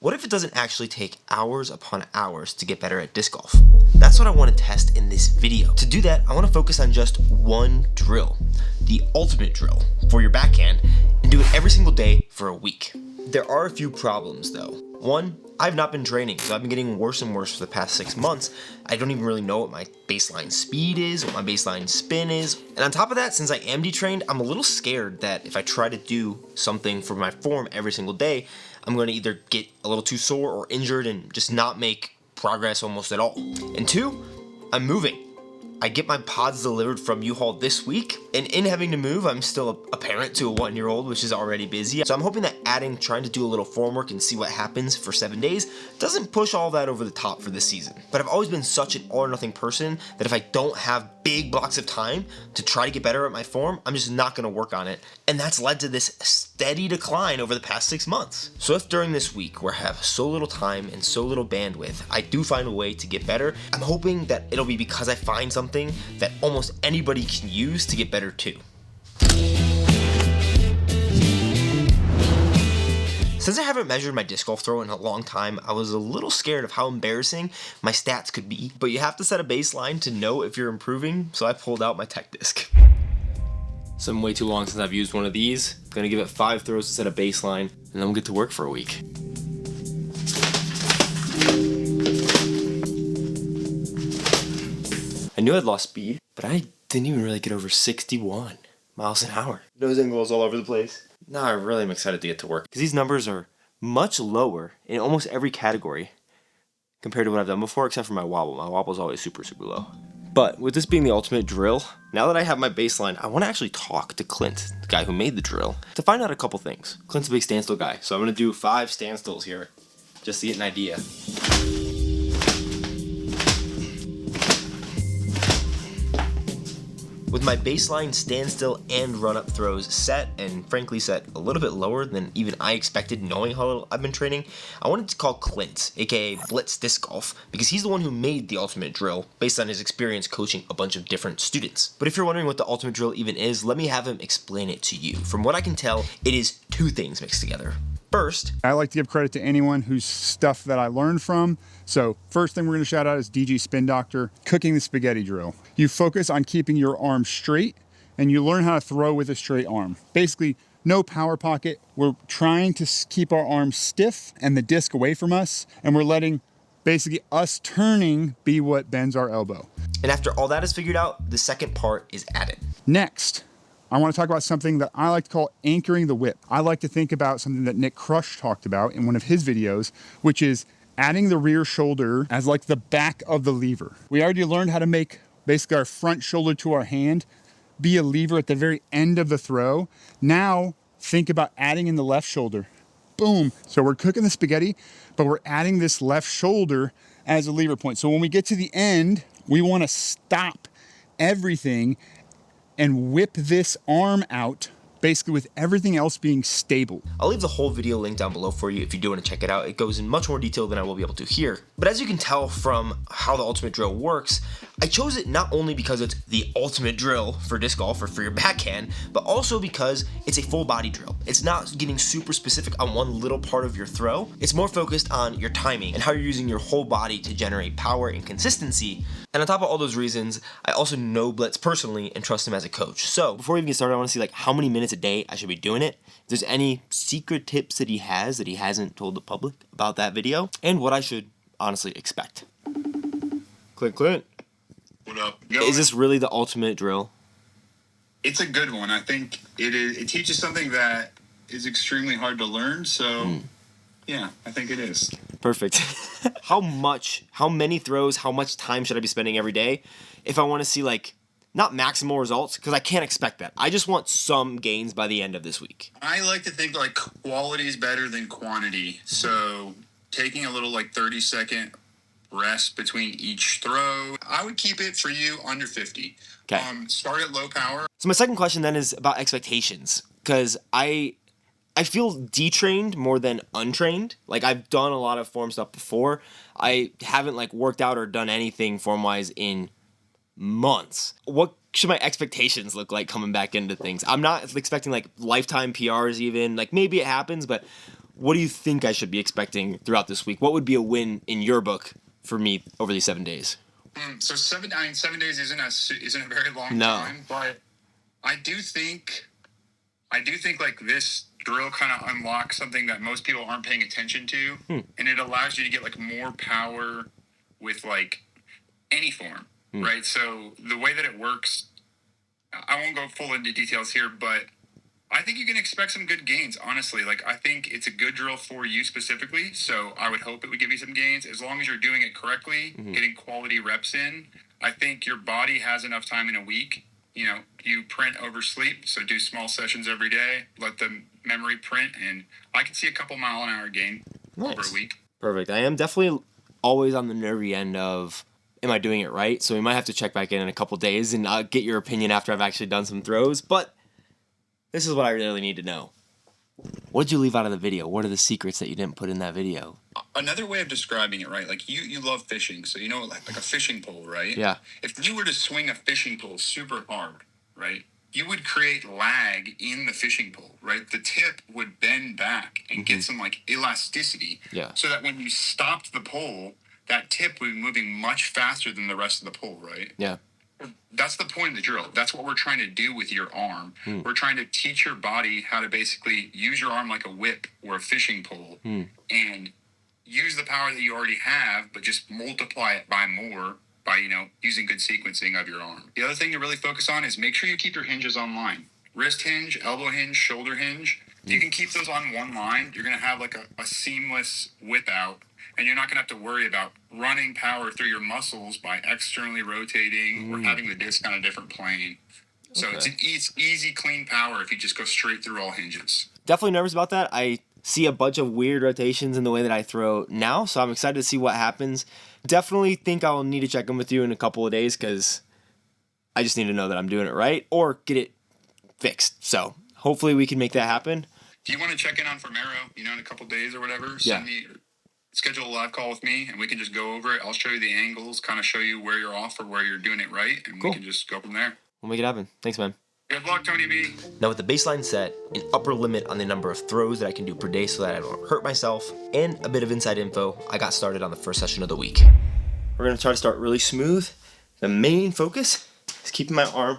What if it doesn't actually take hours upon hours to get better at disc golf? That's what I want to test in this video. To do that, I want to focus on just one drill, the ultimate drill for your backhand, and do it every single day for a week. There are a few problems though. One, I've not been training, so I've been getting worse and worse for the past 6 months. I don't even really know what my baseline speed is, what my baseline spin is. And on top of that, since I am detrained, I'm a little scared that if I try to do something for my form every single day, I'm going to either get a little too sore or injured and just not make progress almost at all. And two, I'm moving. I get my pods delivered from U-Haul this week, and in having to move, I'm still a parent to a 1-year-old, which is already busy. So I'm hoping that trying to do a little form work and see what happens for 7 days doesn't push all that over the top for this season. But I've always been such an all or nothing person that if I don't have big blocks of time to try to get better at my form, I'm just not gonna work on it. And that's led to this steady decline over the past 6 months. So if during this week where I have so little time and so little bandwidth, I do find a way to get better, I'm hoping that it'll be because I find something that almost anybody can use to get better too. Since I haven't measured my disc golf throw in a long time, I was a little scared of how embarrassing my stats could be, but you have to set a baseline to know if you're improving, so I pulled out my tech disc. It's been way too long since I've used one of these. Gonna give it 5 throws to set a baseline, and then we'll get to work for a week. I knew I'd lost speed, but I didn't even really get over 61 miles an hour. Nose angles all over the place. Now I really am excited to get to work because these numbers are much lower in almost every category compared to what I've done before, except for my wobble. My wobble is always super, super low. But with this being the ultimate drill, now that I have my baseline, I want to actually talk to Clint, the guy who made the drill, to find out a couple things. Clint's a big standstill guy, so I'm going to do 5 standstills here just to get an idea. With my baseline standstill and run-up throws set, and frankly set a little bit lower than even I expected knowing how little I've been training, I wanted to call Clint, aka Blitz Disc Golf, because he's the one who made the ultimate drill based on his experience coaching a bunch of different students. But if you're wondering what the ultimate drill even is, let me have him explain it to you. From what I can tell, it is 2 things mixed together. First, I like to give credit to anyone whose stuff that I learned from. So first thing we're going to shout out is DG Spin Doctor, cooking the spaghetti drill. You focus on keeping your arm straight and you learn how to throw with a straight arm. Basically, no power pocket. We're trying to keep our arms stiff and the disc away from us, and we're letting basically us turning be what bends our elbow. And after all that is figured out, the second part is added. Next, I want to talk about something that I like to call anchoring the whip. I like to think about something that Nick Crush talked about in one of his videos, which is adding the rear shoulder as like the back of the lever. We already learned how to make basically our front shoulder to our hand be a lever at the very end of the throw. Now think about adding in the left shoulder. Boom. So we're cooking the spaghetti, but we're adding this left shoulder as a lever point. So when we get to the end, we want to stop everything and whip this arm out, basically with everything else being stable. I'll leave the whole video link down below for you if you do want to check it out. It goes in much more detail than I will be able to here. But as you can tell from how the ultimate drill works, I chose it not only because it's the ultimate drill for disc golf or for your backhand, but also because it's a full body drill. It's not getting super specific on one little part of your throw. It's more focused on your timing and how you're using your whole body to generate power and consistency. And on top of all those reasons, I also know Blitz personally and trust him as a coach. So before we even get started, I want to see like how many minutes a day I should be doing it. If there's any secret tips that he has that he hasn't told the public about that video, and what I should honestly expect. Clint. What up? Is this really the ultimate drill? It's a good one. I think it teaches something that is extremely hard to learn. So, yeah, I think it is. Perfect. How many throws, how much time should I be spending every day if I want to see like not maximal results? Because I can't expect that. I just want some gains by the end of this week. I like to think like quality is better than quantity. So taking a little like 30-second rest between each throw, I would keep it for you under 50. Okay. Start at low power. So my second question then is about expectations, because I feel detrained more than untrained. Like I've done a lot of form stuff before. I haven't like worked out or done anything form wise in months. What should my expectations look like coming back into things? I'm not expecting like lifetime PRs even. Like maybe it happens, but what do you think I should be expecting throughout this week? What would be a win in your book for me over these 7 days? So 7 days isn't a very long time, but I do think like this drill kind of unlocks something that most people aren't paying attention to, and it allows you to get like more power with like any form, right? So the way that it works, I won't go full into details here, but I think you can expect some good gains, honestly. Like, I think it's a good drill for you specifically, so I would hope it would give you some gains. As long as you're doing it correctly, getting quality reps in, I think your body has enough time in a week. You know, you print over sleep, so do small sessions every day, let the memory print, and I can see a couple mile-an-hour gain over a week. Perfect. I am definitely always on the nervy end of, am I doing it right? So we might have to check back in a couple days, and I'll get your opinion after I've actually done some throws, but this is what I really need to know. What did you leave out of the video? What are the secrets that you didn't put in that video? Another way of describing it, right? Like you love fishing, so you know like a fishing pole, right? Yeah. If you were to swing a fishing pole super hard, right, you would create lag in the fishing pole, right? The tip would bend back and get some like elasticity. Yeah. So that when you stopped the pole, that tip would be moving much faster than the rest of the pole, right? Yeah. That's the point of the drill. That's what we're trying to do with your arm. We're trying to teach your body how to basically use your arm like a whip or a fishing pole and use the power that you already have, but just multiply it by more by, you know, using good sequencing of your arm. The other thing to really focus on is make sure you keep your hinges on line. Wrist hinge, elbow hinge, shoulder hinge. If you can keep those on one line, you're going to have like a seamless whip out. And you're not going to have to worry about running power through your muscles by externally rotating or having the disc on a different plane. So it's easy, clean power if you just go straight through all hinges. Definitely nervous about that. I see a bunch of weird rotations in the way that I throw now, so I'm excited to see what happens. Definitely think I'll need to check in with you in a couple of days because I just need to know that I'm doing it right or get it fixed. So hopefully we can make that happen. If you want to check in on Formero, you know, in a couple of days or whatever, schedule a live call with me and we can just go over it. I'll show you the angles, kind of show you where you're off or where you're doing it right, and we can just go from there. We'll make it happen. Thanks, man. Good luck, Tony B. Now with the baseline set, an upper limit on the number of throws that I can do per day so that I don't hurt myself, and a bit of inside info, I got started on the first session of the week. We're going to try to start really smooth. The main focus is keeping my arm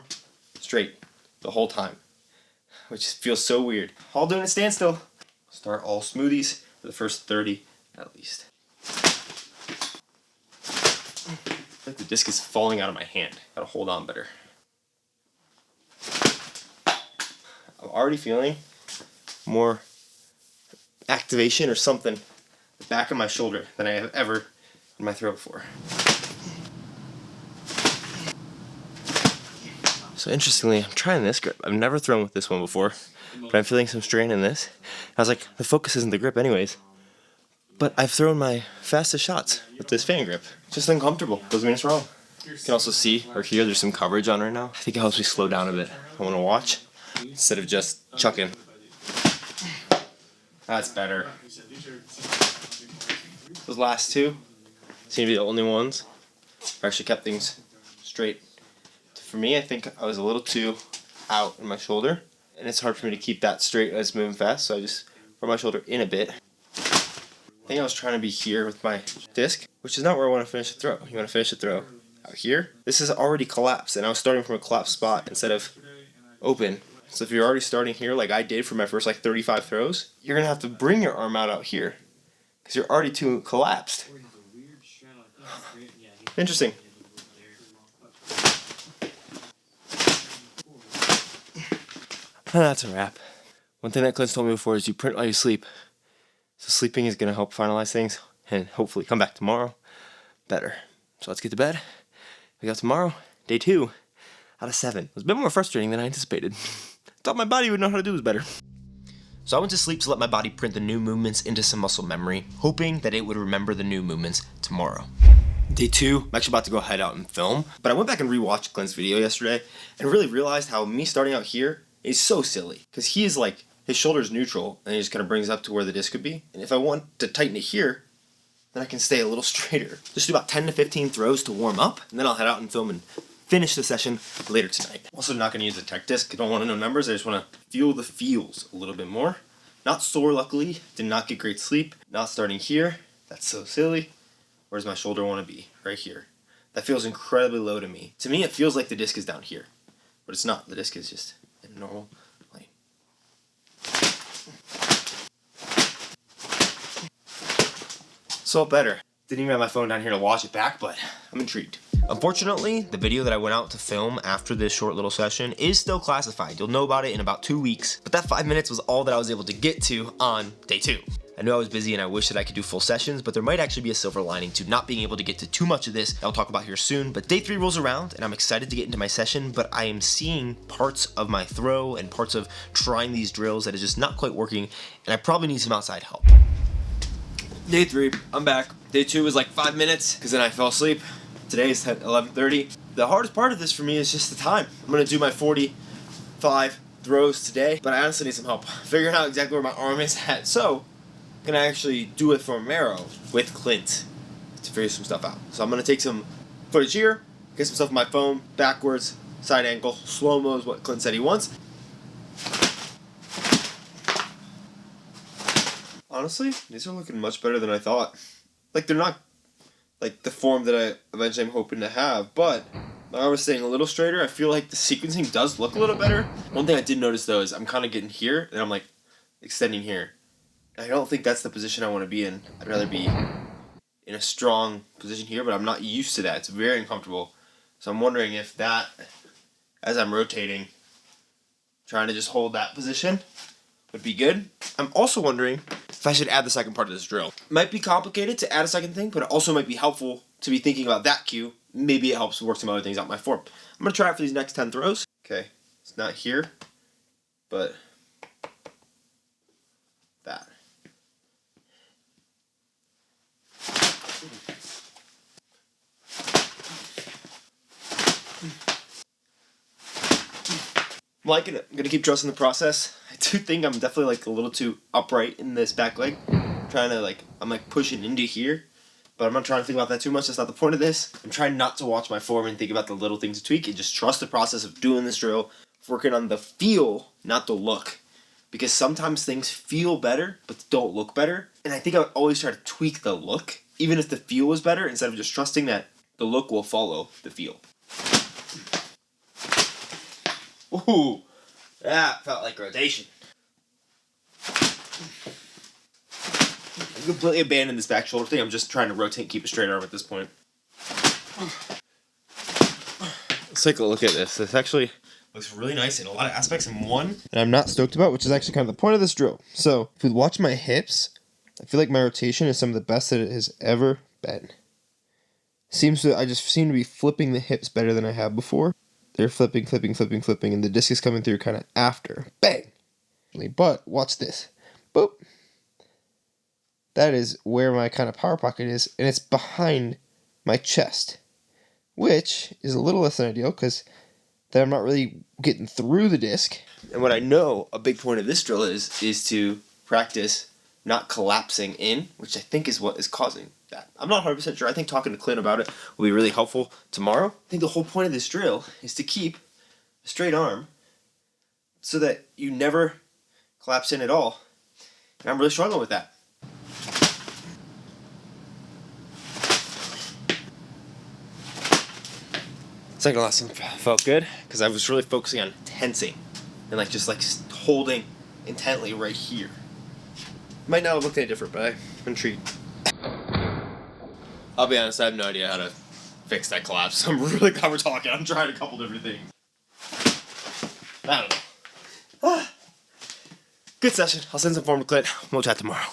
straight the whole time, which feels so weird. All doing a standstill. Start all smoothies for the first 30 at least. I feel like the disc is falling out of my hand. Gotta hold on better. I'm already feeling more activation or something the back of my shoulder than I have ever in my throw before. So interestingly, I'm trying this grip. I've never thrown with this one before, but I'm feeling some strain in this. I was like, the focus isn't the grip anyways. But I've thrown my fastest shots with this fan grip. It's just uncomfortable. Doesn't mean it's wrong. You can also see or hear there's some coverage on right now. I think it helps me slow down a bit. I want to watch instead of just chucking. That's better. Those last two seem to be the only ones who actually kept things straight. For me, I think I was a little too out in my shoulder, and it's hard for me to keep that straight as moving fast, so I just brought my shoulder in a bit. I think I was trying to be here with my disc, which is not where I want to finish the throw. You want to finish the throw out here. This is already collapsed, and I was starting from a collapsed spot instead of open. So if you're already starting here like I did for my first 35 throws, you're going to have to bring your arm out here because you're already too collapsed. Interesting. That's a wrap. One thing that Clint's told me before is you print while you sleep. So sleeping is going to help finalize things and hopefully come back tomorrow better. So let's get to bed. We got tomorrow, day 2 out of 7. It was a bit more frustrating than I anticipated. Thought my body would know how to do this better. So I went to sleep to let my body print the new movements into some muscle memory, hoping that it would remember the new movements tomorrow. Day 2, I'm actually about to go head out and film, but I went back and rewatched Clint's video yesterday and really realized how me starting out here is so silly. Because he is like, his shoulder's neutral and he just kind of brings it up to where the disc could be. And if I want to tighten it here, then I can stay a little straighter. Just do about 10 to 15 throws to warm up, and then I'll head out and film and finish the session later tonight. Also not going to use the tech disc. I don't want to know numbers. I just want to feel the feels a little bit more. Not sore, luckily. Did not get great sleep. Not starting here. That's so silly. Where does my shoulder want to be? Right here. That feels incredibly low to me. To me, it feels like the disc is down here. But it's not. The disc is just in a normal plane. So better. Didn't even have my phone down here to watch it back, but I'm intrigued. Unfortunately, the video that I went out to film after this short little session is still classified. You'll know about it in about 2 weeks, but that 5 minutes was all that I was able to get to on day 2. I knew I was busy and I wish that I could do full sessions, but there might actually be a silver lining to not being able to get to too much of this that I'll talk about here soon. But day 3 rolls around and I'm excited to get into my session, but I am seeing parts of my throw and parts of trying these drills that is just not quite working, and I probably need some outside help. Day 3, I'm back. Day 2 was like 5 minutes, because then I fell asleep. Today is 11:30. The hardest part of this for me is just the time. I'm going to do my 45 throws today, but I honestly need some help figuring out exactly where my arm is at. So, I'm going to actually do it from Marrow with Clint to figure some stuff out. So I'm going to take some footage here, get some stuff on my phone, backwards, side angle, slow-mo is what Clint said he wants. Honestly, these are looking much better than I thought. Like, they're not like the form that I eventually am hoping to have, but my arm is staying a little straighter. I feel like the sequencing does look a little better. One thing I did notice though is I'm kind of getting here and I'm like extending here. I don't think that's the position I want to be in. I'd rather be in a strong position here, but I'm not used to that. It's very uncomfortable. So I'm wondering if that, as I'm rotating, trying to just hold that position would be good. I'm also wondering if I should add the second part of this drill. Might be complicated to add a second thing, but it also might be helpful to be thinking about that cue. Maybe it helps work some other things out in my form. I'm going to try it for these next 10 throws. Okay, it's not here, but that. I'm liking it. I'm going to keep trusting the process. I do think I'm definitely like a little too upright in this back leg. I'm like pushing into here, but I'm not trying to think about that too much. That's not the point of this. I'm trying not to watch my form and think about the little things to tweak and just trust the process of doing this drill, working on the feel, not the look. Because sometimes things feel better, but don't look better. And I think I would always try to tweak the look, even if the feel was better, instead of just trusting that the look will follow the feel. Ooh, that felt like rotation. I completely abandoned this back shoulder thing. I'm just trying to rotate and keep a straight arm at this point. Let's take a look at this. This actually looks really nice in a lot of aspects, and one that I'm not stoked about, which is actually kind of the point of this drill. So, if you watch my hips, I feel like my rotation is some of the best that it has ever been. I just seem to be flipping the hips better than I have before. They're flipping, and the disc is coming through kind of after. Bang! But, watch this. Boop! That is where my kind of power pocket is, and it's behind my chest, which is a little less than ideal because then I'm not really getting through the disc. And what I know a big point of this drill is to practice not collapsing in, which I think is what is causing that. I'm not 100% sure. I think talking to Clint about it will be really helpful tomorrow. I think the whole point of this drill is to keep a straight arm so that you never collapse in at all. And I'm really struggling with that. Second lesson felt good because I was really focusing on tensing and just holding intently right here. Might not have looked any different, but I'm intrigued. I'll be honest, I have no idea how to fix that collapse. I'm really glad we're talking. I'm trying a couple different things. I don't know. Good session. I'll send some form to Clint. We'll chat tomorrow.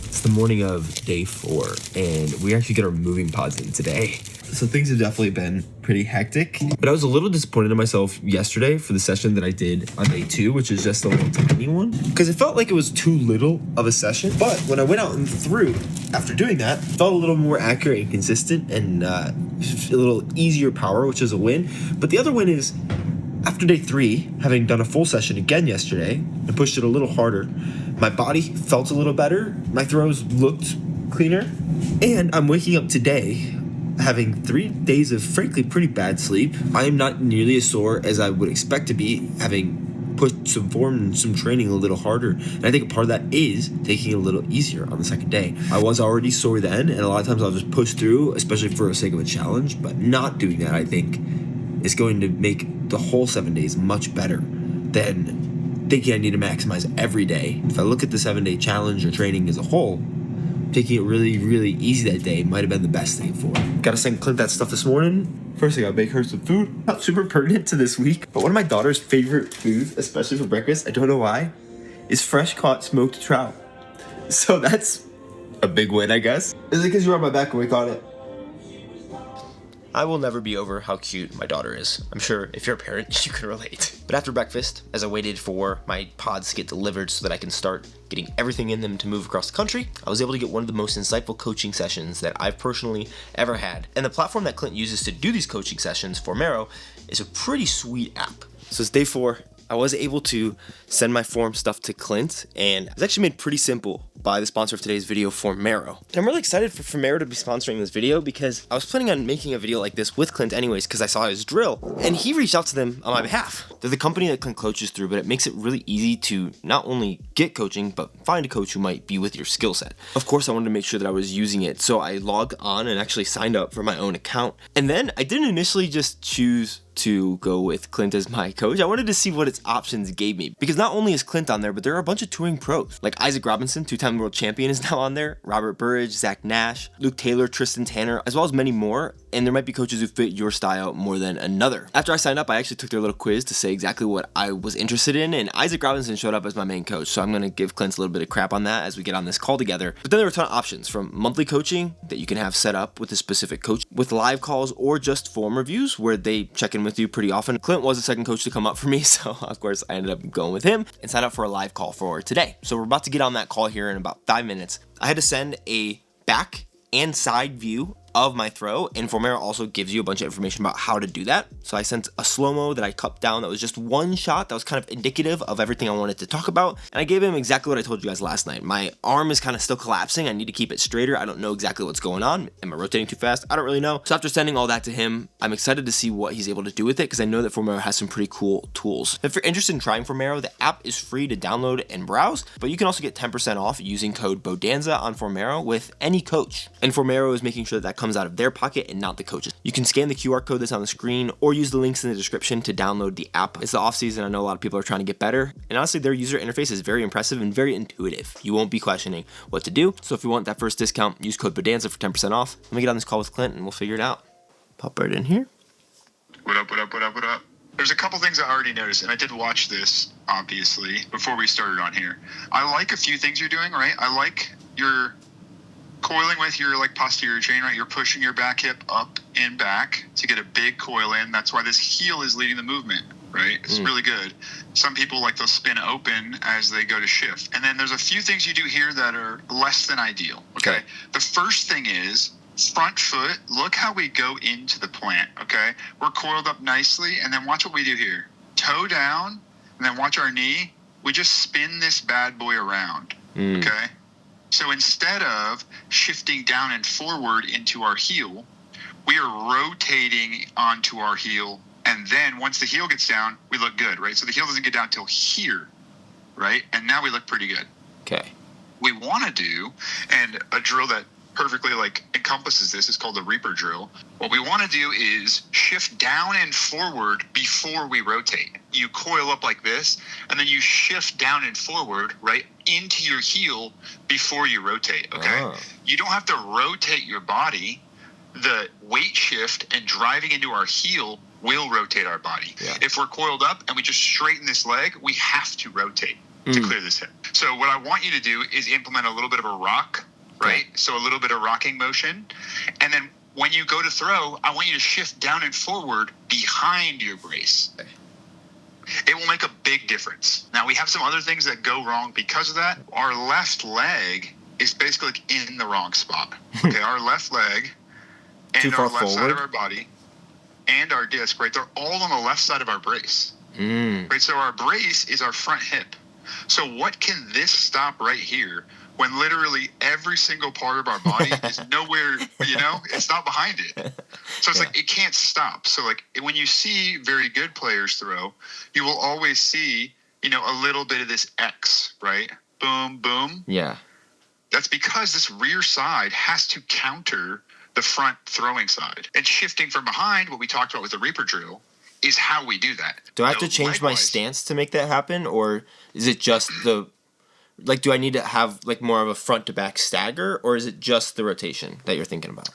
It's the morning of day 4, and we actually get our moving pods in today. So things have definitely been pretty hectic. But I was a little disappointed in myself yesterday for the session that I did on day 2, which is just a little tiny one. Because it felt like it was too little of a session. But when I went out and threw, after doing that, it felt a little more accurate and consistent and a little easier power, which is a win. But the other win is, after day 3, having done a full session again yesterday and pushed it a little harder, my body felt a little better, my throws looked cleaner, and I'm waking up today having 3 days of frankly pretty bad sleep. I am not nearly as sore as I would expect to be, having push some form and some training a little harder. And I think a part of that is taking it a little easier on the second day. I was already sore then, and a lot of times I'll just push through, especially for the sake of a challenge. But not doing that, I think, is going to make the whole 7 days much better than thinking I need to maximize every day. If I look at the 7-day challenge or training as a whole, taking it really, really easy that day might have been the best thing for it. Gotta send Clint that stuff this morning. First, I gotta bake her some food. Not super pertinent to this week, but one of my daughter's favorite foods, especially for breakfast, I don't know why, is fresh caught smoked trout. So that's a big win, I guess. Is it because you were on my back when we caught it? I will never be over how cute my daughter is. I'm sure if you're a parent, you can relate. But after breakfast, as I waited for my pods to get delivered so that I can start getting everything in them to move across the country, I was able to get one of the most insightful coaching sessions that I've personally ever had. And the platform that Clint uses to do these coaching sessions, Formero, is a pretty sweet app. So it's day 4. I was able to send my form stuff to Clint, and it was actually made pretty simple by the sponsor of today's video, Formero. And I'm really excited for Formero to be sponsoring this video because I was planning on making a video like this with Clint anyways because I saw his drill, and he reached out to them on my behalf. They're the company that Clint coaches through, but it makes it really easy to not only get coaching, but find a coach who might be with your skill set. Of course, I wanted to make sure that I was using it, so I logged on and actually signed up for my own account. And then I didn't initially just choose to go with Clint as my coach. I wanted to see what its options gave me, because not only is Clint on there, but there are a bunch of touring pros like Isaac Robinson, 2-time world champion, is now on there, Robert Burridge, Zach Nash, Luke Taylor, Tristan Tanner, as well as many more. And there might be coaches who fit your style more than another. After I signed up, I actually took their little quiz to say exactly what I was interested in, and Isaac Robinson showed up as my main coach, so I'm going to give Clint a little bit of crap on that as we get on this call together. But then there were a ton of options, from monthly coaching that you can have set up with a specific coach, with live calls, or just form reviews where they check in with you pretty often. Clint was the second coach to come up for me, so of course I ended up going with him and signed up for a live call for today. So we're about to get on that call here in about 5 minutes. I had to send a back and side view of my throw, and Formero also gives you a bunch of information about how to do that. So I sent a slow-mo that I cupped down that was just one shot that was kind of indicative of everything I wanted to talk about, and I gave him exactly what I told you guys last night. My arm is kind of still collapsing. I need to keep it straighter. I don't know exactly what's going on. Am I rotating too fast? I don't really know. So after sending all that to him, I'm excited to see what he's able to do with it, because I know that Formero has some pretty cool tools. If you're interested in trying Formero, the app is free to download and browse, but you can also get 10% off using code BODANZA on Formero with any coach. And Formero is making sure that comes out of their pocket and not the coaches. You can scan the QR code that's on the screen or use the links in the description to download the app. It's the off season. I know a lot of people are trying to get better, and honestly their user interface is very impressive and very intuitive. You won't be questioning what to do. So if you want that first discount, use code BODANZA for 10% off. Let me get on this call with Clint and we'll figure it out. Pop right in here. What up, what up, what up, what up? There's a couple things I already noticed, and I did watch this, obviously, before we started on here. I like a few things you're doing, right? I like your coiling with your posterior chain, right? You're pushing your back hip up and back to get a big coil in. That's why this heel is leading the movement, right? It's really good. Some people they'll spin open as they go to shift. And then there's a few things you do here that are less than ideal, okay? The first thing is front foot. Look how we go into the plant, okay? We're coiled up nicely, and then watch what we do here. Toe down, and then watch our knee. We just spin this bad boy around, okay? So instead of shifting down and forward into our heel, we are rotating onto our heel. And then once the heel gets down, we look good, right? So the heel doesn't get down till here, right? And now we look pretty good. Okay. We want to do, and a drill that perfectly encompasses this is called the Reaper drill. What we want to do is shift down and forward before we rotate. You coil up like this, and then you shift down and forward, right, into your heel before you rotate, okay? You don't have to rotate your body. The weight shift and driving into our heel will rotate our body. If we're coiled up and we just straighten this leg, we have to rotate to clear this hip. So what I want you to do is implement a little bit of a rock, right? So a little bit of rocking motion. And then when you go to throw, I want you to shift down and forward behind your brace. It will make a big difference. Now, we have some other things that go wrong because of that. Our left leg is basically in the wrong spot. Okay, our left leg and our left side of our body and our disc, right? They're all on the left side of our brace. Right, so our brace is our front hip. So what can this stop right here when literally every single part of our body is nowhere, it's not behind it. So it's it can't stop. So when you see very good players throw, you will always see a little bit of this X, right? Boom, boom. Yeah. That's because this rear side has to counter the front throwing side. And shifting from behind, what we talked about with the Reaper drill, is how we do that. Do I have to change my stance to make that happen, or is it just do I need to have like more of a front to back stagger, or is it just the rotation that you're thinking about?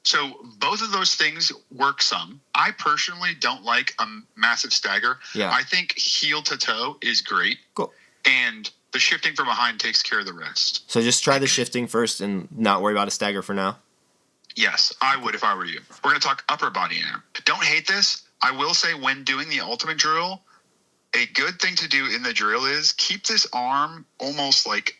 So both of those things work some. I personally don't like a massive stagger. Yeah. I think heel to toe is great. Cool. And the shifting from behind takes care of the rest. So just try the shifting first and not worry about a stagger for now? Yes, I would if I were you. We're going to talk upper body now. Don't hate this. I will say when doing the ultimate drill, a good thing to do in the drill is keep this arm almost like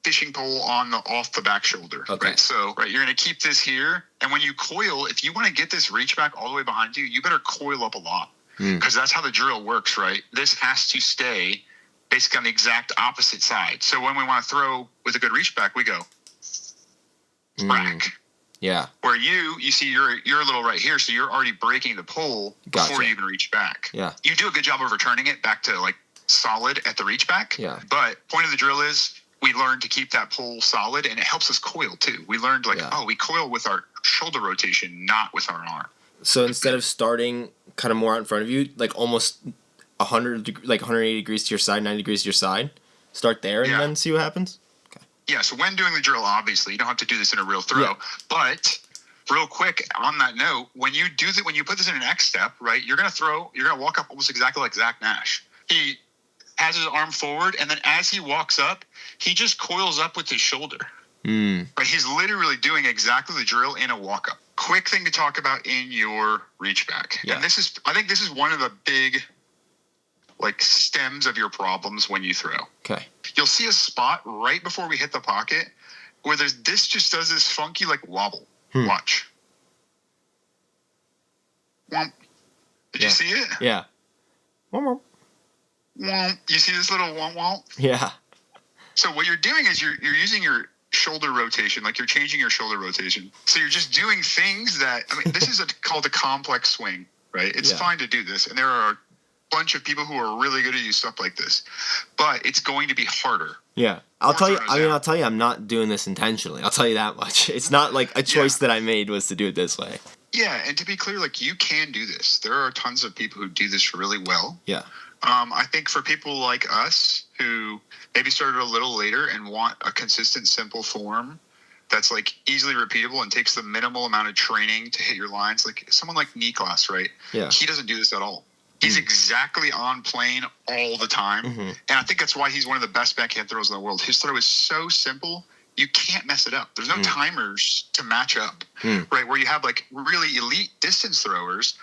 fishing pole off the back shoulder. Okay. Right? So, you're going to keep this here. And when you coil, if you want to get this reach back all the way behind you, you better coil up a lot. Because that's how the drill works, right? This has to stay basically on the exact opposite side. So when we want to throw with a good reach back, we go crack. Yeah. Where you see you're a little right here, so you're already breaking the pole before you even reach back. Yeah. You do a good job of returning it back to like solid at the reach back. Yeah. But point of the drill is we learned to keep that pole solid, and it helps us coil too. We learned we coil with our shoulder rotation, not with our arm. So instead of starting kind of more out in front of you, like almost 180 degrees to your side, 90 degrees to your side, start there and then see what happens? Okay. Yeah, so when doing the drill, obviously, you don't have to do this in a real throw. Yeah. But real quick, on that note, when you put this in an X step, right, you're going to walk up almost exactly like Zach Nash. He has his arm forward, and then as he walks up, he just coils up with his shoulder. Right, he's literally doing exactly the drill in a walk up. Quick thing to talk about in your reach back. Yeah. And I think this is one of the big stems of your problems when you throw. Okay. You'll see a spot right before we hit the pocket where this just does this funky wobble. Watch. Womp. Did you see it? Yeah. Womp. Womp. You see this little womp womp? Yeah. So what you're doing is you're using your shoulder rotation, you're changing your shoulder rotation. So you're just doing things that, this is called a complex swing, right? It's fine to do this. And there are a bunch of people who are really good at doing stuff like this, but it's going to be harder. Yeah. I'll tell you, I'm not doing this intentionally. I'll tell you that much. It's not like a choice that I made was to do it this way. Yeah. And to be clear, you can do this. There are tons of people who do this really well. Yeah. I think for people like us who maybe started a little later and want a consistent, simple form that's easily repeatable and takes the minimal amount of training to hit your lines, someone like Niklas, right? Yeah. He doesn't do this at all. He's exactly on plane all the time. And I think that's why he's one of the best backhand throws in the world. His throw is so simple, you can't mess it up. There's no timers to match up, right? Where you have really elite distance throwers,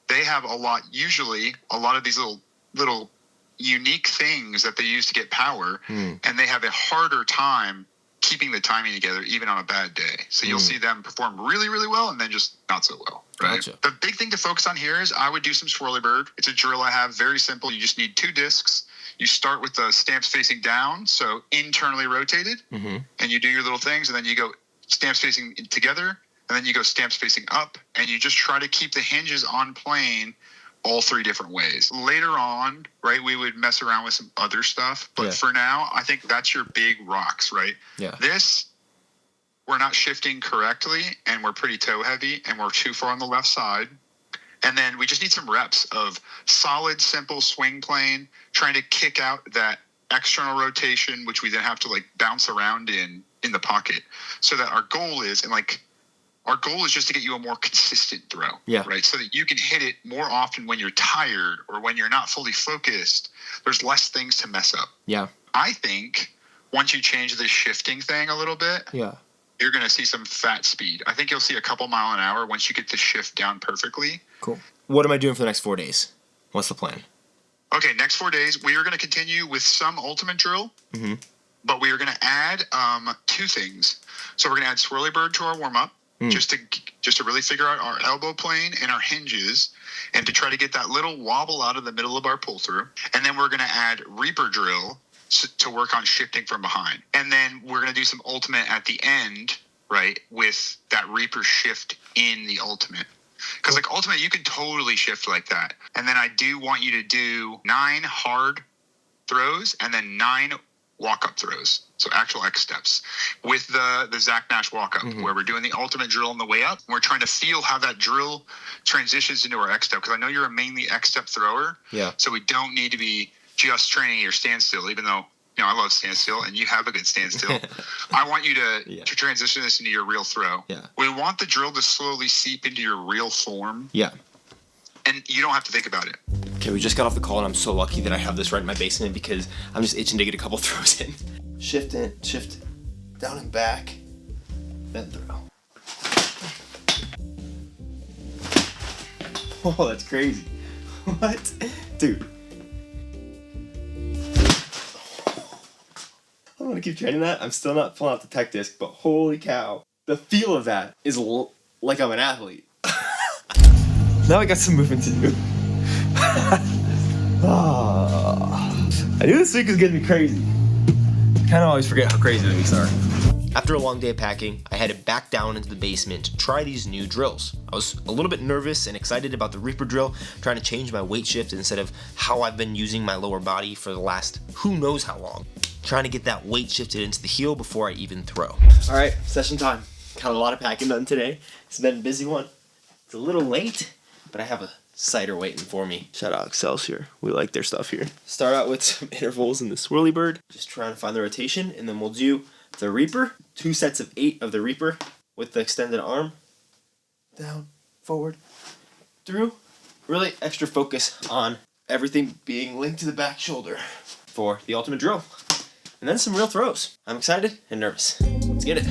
they have usually a lot of these little unique things that they use to get power, and they have a harder time keeping the timing together even on a bad day. So you'll see them perform really, really well and then just not so well. Right? Gotcha. The big thing to focus on here is I would do some swirly bird. It's a drill I have, very simple. You just need 2 discs. You start with the stamps facing down, so internally rotated, and you do your little things, and then you go stamps facing together, and then you go stamps facing up, and you just try to keep the hinges on plane all 3 different ways. Later on, right, we would mess around with some other stuff, but for now, I think that's your big rocks, right? Yeah. This, we're not shifting correctly, and we're pretty toe heavy, and we're too far on the left side. And then we just need some reps of solid, simple swing plane, trying to kick out that external rotation, which we then have to bounce around in the pocket. So that our goal is, our goal is just to get you a more consistent throw. Yeah. Right. So that you can hit it more often when you're tired or when you're not fully focused. There's less things to mess up. Yeah. I think once you change the shifting thing a little bit, you're going to see some fat speed. I think you'll see a couple mile an hour once you get the shift down perfectly. Cool. What am I doing for the next 4 days? What's the plan? Okay, next 4 days, we are going to continue with some ultimate drill, but we are going to add 2 things. So we're going to add swirly bird to our warm-up, just to really figure out our elbow plane and our hinges, and to try to get that little wobble out of the middle of our pull-through. And then we're going to add Reaper drill to work on shifting from behind. And then we're going to do some ultimate at the end, right, with that Reaper shift in the ultimate. Because ultimate, you can totally shift like that. And then I do want you to do 9 hard throws and then 9 walk-up throws. So actual X steps with the Zach Nash walk-up, where we're doing the ultimate drill on the way up. We're trying to feel how that drill transitions into our X step, because I know you're a mainly X step thrower. Yeah. So we don't need to be just training your standstill, even though, you know, I love standstill and you have a good standstill. I want you to transition this into your real throw. Yeah. We want the drill to slowly seep into your real form. Yeah. And you don't have to think about it. Okay, we just got off the call, and I'm so lucky that I have this right in my basement because I'm just itching to get a couple throws in. Shift in, shift down and back, then throw. Oh, that's crazy. What? Dude. I'm gonna keep training that. I'm still not pulling out the tech disc, but holy cow. The feel of that is like I'm an athlete. Now I got some movement to do. I knew this week was gonna be crazy. I kind of always forget how crazy the weeks are. After a long day of packing, I headed back down into the basement to try these new drills. I was a little bit nervous and excited about the Reaper drill, trying to change my weight shift instead of how I've been using my lower body for the last who knows how long. Trying to get that weight shifted into the heel before I even throw. All right, session time. Got a lot of packing done today. It's been a busy one. It's a little late, but I have a cider waiting for me. Shout out Excelsior. We like their stuff here. Start out with some intervals in the swirly bird. Just trying to find the rotation, and then we'll do the Reaper. 2 sets of 8 of the Reaper with the extended arm. Down, forward, through. Really extra focus on everything being linked to the back shoulder for the ultimate drill. And then some real throws. I'm excited and nervous. Let's get it.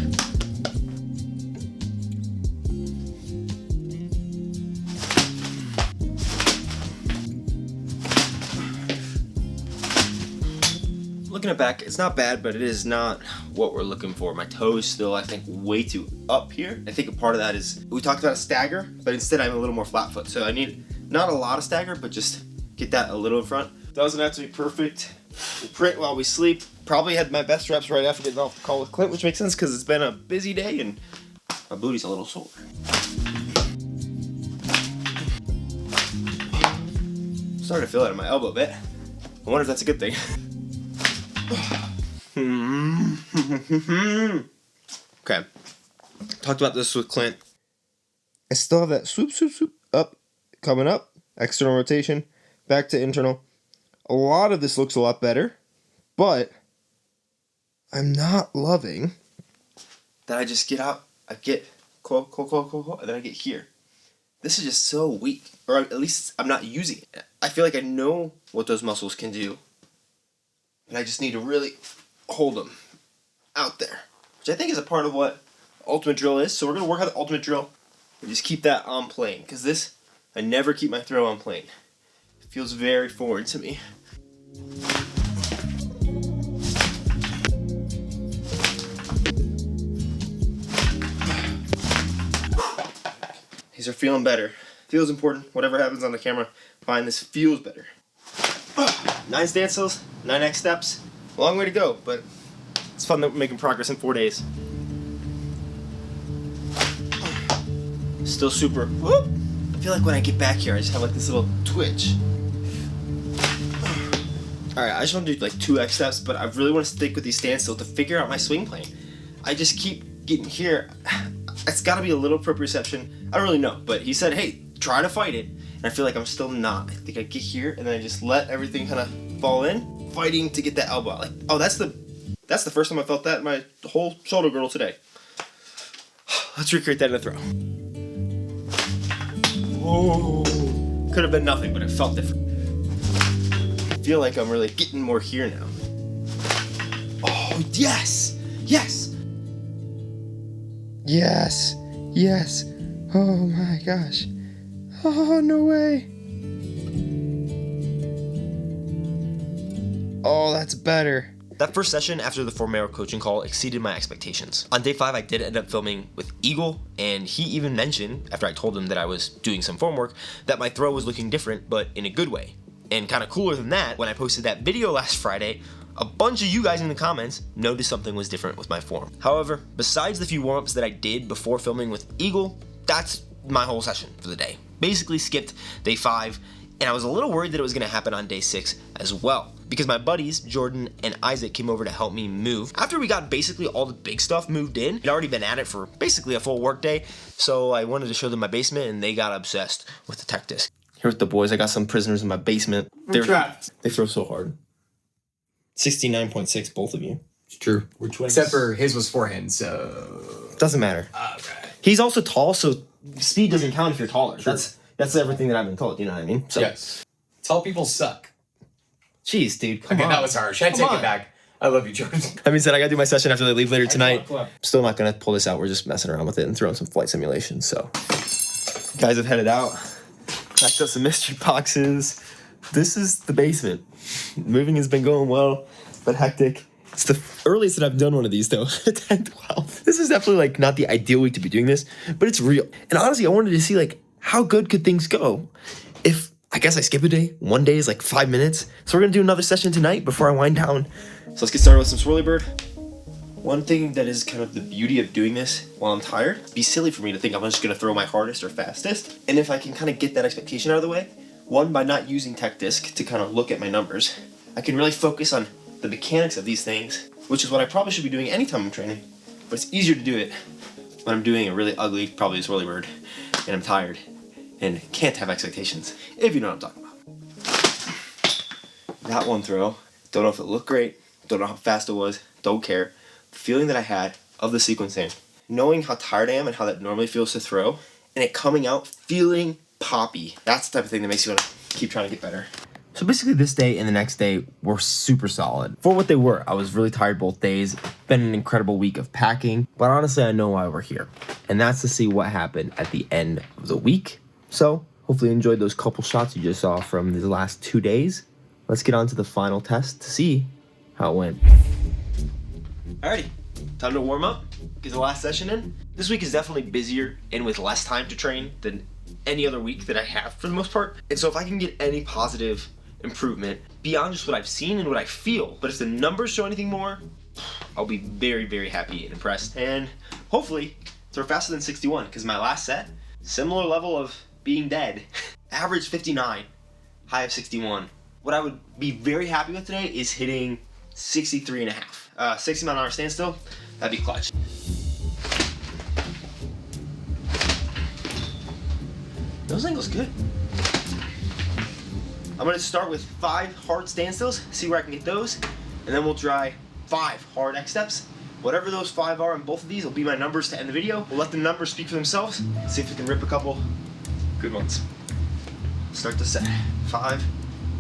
Looking at back, it's not bad, but it is not what we're looking for. My toes still, I think, way too up here. I think a part of that is, we talked about a stagger, but instead I'm a little more flat foot. So I need not a lot of stagger, but just get that a little in front. Doesn't have to be perfect. We'll print while we sleep. Probably had my best reps right after getting off the call with Clint, which makes sense because it's been a busy day and my booty's a little sore. I'm starting to feel it in my elbow a bit. I wonder if that's a good thing. Okay. Talked about this with Clint. I still have that swoop, swoop, swoop, up, coming up, external rotation, back to internal. A lot of this looks a lot better, but I'm not loving that I just get out, I get coil, and then I get here. This is just so weak, or at least I'm not using it. I feel like I know what those muscles can do, and I just need to really hold them out there, which I think is a part of what ultimate drill is. So we're going to work on the ultimate drill and just keep that on plane, because this, I never keep my throw on plane. It feels very foreign to me. These are feeling better. Feels important. Whatever happens on the camera, fine, this feels better. 9 standstills, 9 X steps. Long way to go, but it's fun that we're making progress in 4 days. Still super. Whoop. I feel like when I get back here, I just have like this little twitch. Alright, I just want to do like 2 X steps, but I really want to stick with these standstills to figure out my swing plane. I just keep getting here. It's got to be a little proprioception. I don't really know, but he said, hey, try to fight it. And I feel like I'm still not. I think I get here and then I just let everything kind of fall in, fighting to get that elbow out. Like, oh, that's the first time I felt that in my whole shoulder girdle today. Let's recreate that in a throw. Whoa. Could have been nothing, but it felt different. I feel like I'm really getting more here now. Oh, yes! Yes! Yes! Yes! Oh my gosh. Oh, no way. Oh, that's better. That first session after the Formero coaching call exceeded my expectations. On day 5, I did end up filming with Eagle, and he even mentioned, after I told him that I was doing some form work, that my throw was looking different, but in a good way. And kind of cooler than that, when I posted that video last Friday, a bunch of you guys in the comments noticed something was different with my form. However, besides the few warm-ups that I did before filming with Eagle, that's my whole session for the day. Basically skipped day 5, and I was a little worried that it was going to happen on day 6 as well. because my buddies, Jordan and Isaac, came over to help me move. After we got basically all the big stuff moved in, I'd already been at it for basically a full work day, so I wanted to show them my basement, and they got obsessed with the tech disc. Here with the boys, I got some prisoners in my basement. They're trapped. They throw so hard. 69.6, both of you. It's true. We're twins. Except for his was forehand, so... Doesn't matter. Okay. He's also tall, so speed doesn't count if you're taller. True. That's everything that I've been told, you know what I mean? So. Yes. Tall people suck. Jeez, dude, come on. That was harsh. I take it back. I love you, Jordan. That means that I gotta do my session after they leave later tonight. Still not gonna pull this out. We're just messing around with it and throwing some flight simulations, so. Guys have headed out. Packed up some mystery boxes. This is the basement. Moving has been going well, but hectic. It's the earliest that I've done one of these though, 10-12. This is definitely like not the ideal week to be doing this, but it's real. And honestly, I wanted to see like how good could things go if I guess I skip a day. One day is like 5 minutes. So we're gonna do another session tonight before I wind down. So let's get started with some swirly bird. One thing that is kind of the beauty of doing this while I'm tired, it'd be silly for me to think I'm just gonna throw my hardest or fastest. And if I can kind of get that expectation out of the way, one, by not using tech disc to kind of look at my numbers, I can really focus on the mechanics of these things, which is what I probably should be doing anytime I'm training. But it's easier to do it when I'm doing a really ugly, probably a swirly bird, and I'm tired and can't have expectations, if you know what I'm talking about. That one throw, don't know if it looked great, don't know how fast it was, don't care. The feeling that I had of the sequencing, knowing how tired I am and how that normally feels to throw, and it coming out feeling poppy, that's the type of thing that makes you want to keep trying to get better. So basically this day and the next day were super solid. For what they were, I was really tired both days. Been an incredible week of packing, but honestly I know why we're here. And that's to see what happened at the end of the week. So hopefully you enjoyed those couple shots you just saw from the last 2 days. Let's get on to the final test to see how it went. Alrighty, time to warm up, get the last session in. This week is definitely busier and with less time to train than any other week that I have for the most part. And so if I can get any positive improvement beyond just what I've seen and what I feel, but if the numbers show anything more, I'll be very, very happy and impressed. And hopefully throw faster than 61, because my last set, similar level of being dead, average 59, high of 61. What I would be very happy with today is hitting 63 and a half. 60 mile an hour standstill, that'd be clutch. Nose angle's good. I'm gonna start with 5 hard standstills, see where I can get those, and then we'll try 5 hard X steps. Whatever those 5 are in both of these will be my numbers to end the video. We'll let the numbers speak for themselves, see if we can rip a couple good ones. Start the set. 5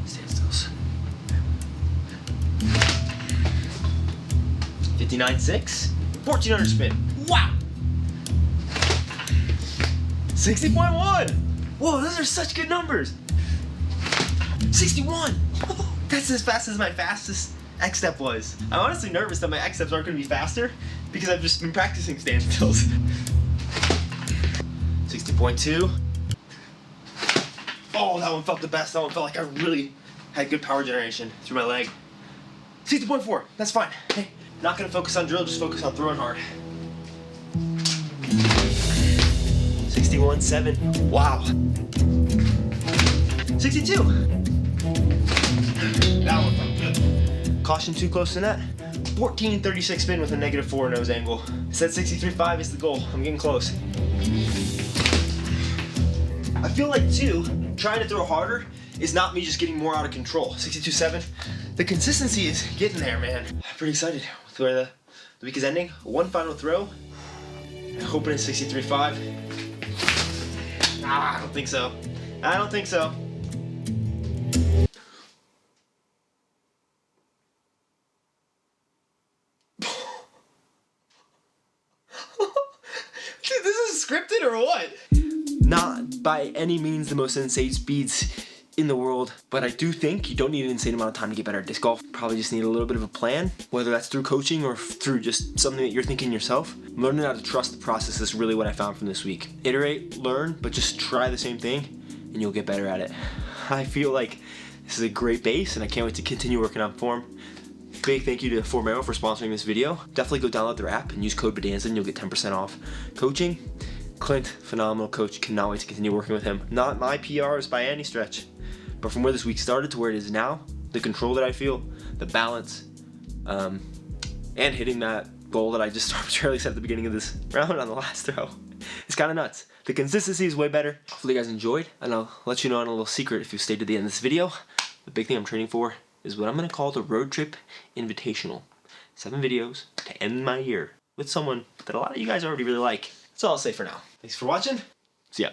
standstills. 59.6, 1400 spin. Wow! 60.1! Whoa, those are such good numbers! 61! That's as fast as my fastest X step was. I'm honestly nervous that my X steps aren't going to be faster because I've just been practicing standstills. 60.2. Oh, that one felt the best. That one felt like I really had good power generation through my leg. 60.4. That's fine. Hey, not going to focus on drill, just focus on throwing hard. 61.7. Wow. 62. That one felt good. Caution too close to net. 14.36 spin with a -4 nose angle. Said 63.5 is the goal. I'm getting close. I feel like too, trying to throw harder is not me just getting more out of control. 62.7. The consistency is getting there, man. I'm pretty excited with where the week is ending. One final throw. Hoping it's 63.5. Nah, I don't think so. I don't think so. Dude, this is scripted or what? Not by any means the most insane speeds in the world, but I do think you don't need an insane amount of time to get better at disc golf. Probably just need a little bit of a plan, whether that's through coaching or through just something that you're thinking yourself. Learning how to trust the process is really what I found from this week. Iterate, learn, but just try the same thing and you'll get better at it. I feel like this is a great base and I can't wait to continue working on form. Big thank you to Formero for sponsoring this video. Definitely go download their app and use code BEDANZA and you'll get 10% off coaching. Clint, phenomenal coach, cannot wait to continue working with him. Not my PRs by any stretch, but from where this week started to where it is now, the control that I feel, the balance, and hitting that goal that I just arbitrarily set at the beginning of this round on the last throw. It's kind of nuts. The consistency is way better. Hopefully you guys enjoyed, and I'll let you know on a little secret if you stayed to the end of this video. The big thing I'm training for is what I'm going to call the Road Trip Invitational. 7 videos to end my year with someone that a lot of you guys already really like. That's all I'll say for now. Thanks for watching. See ya.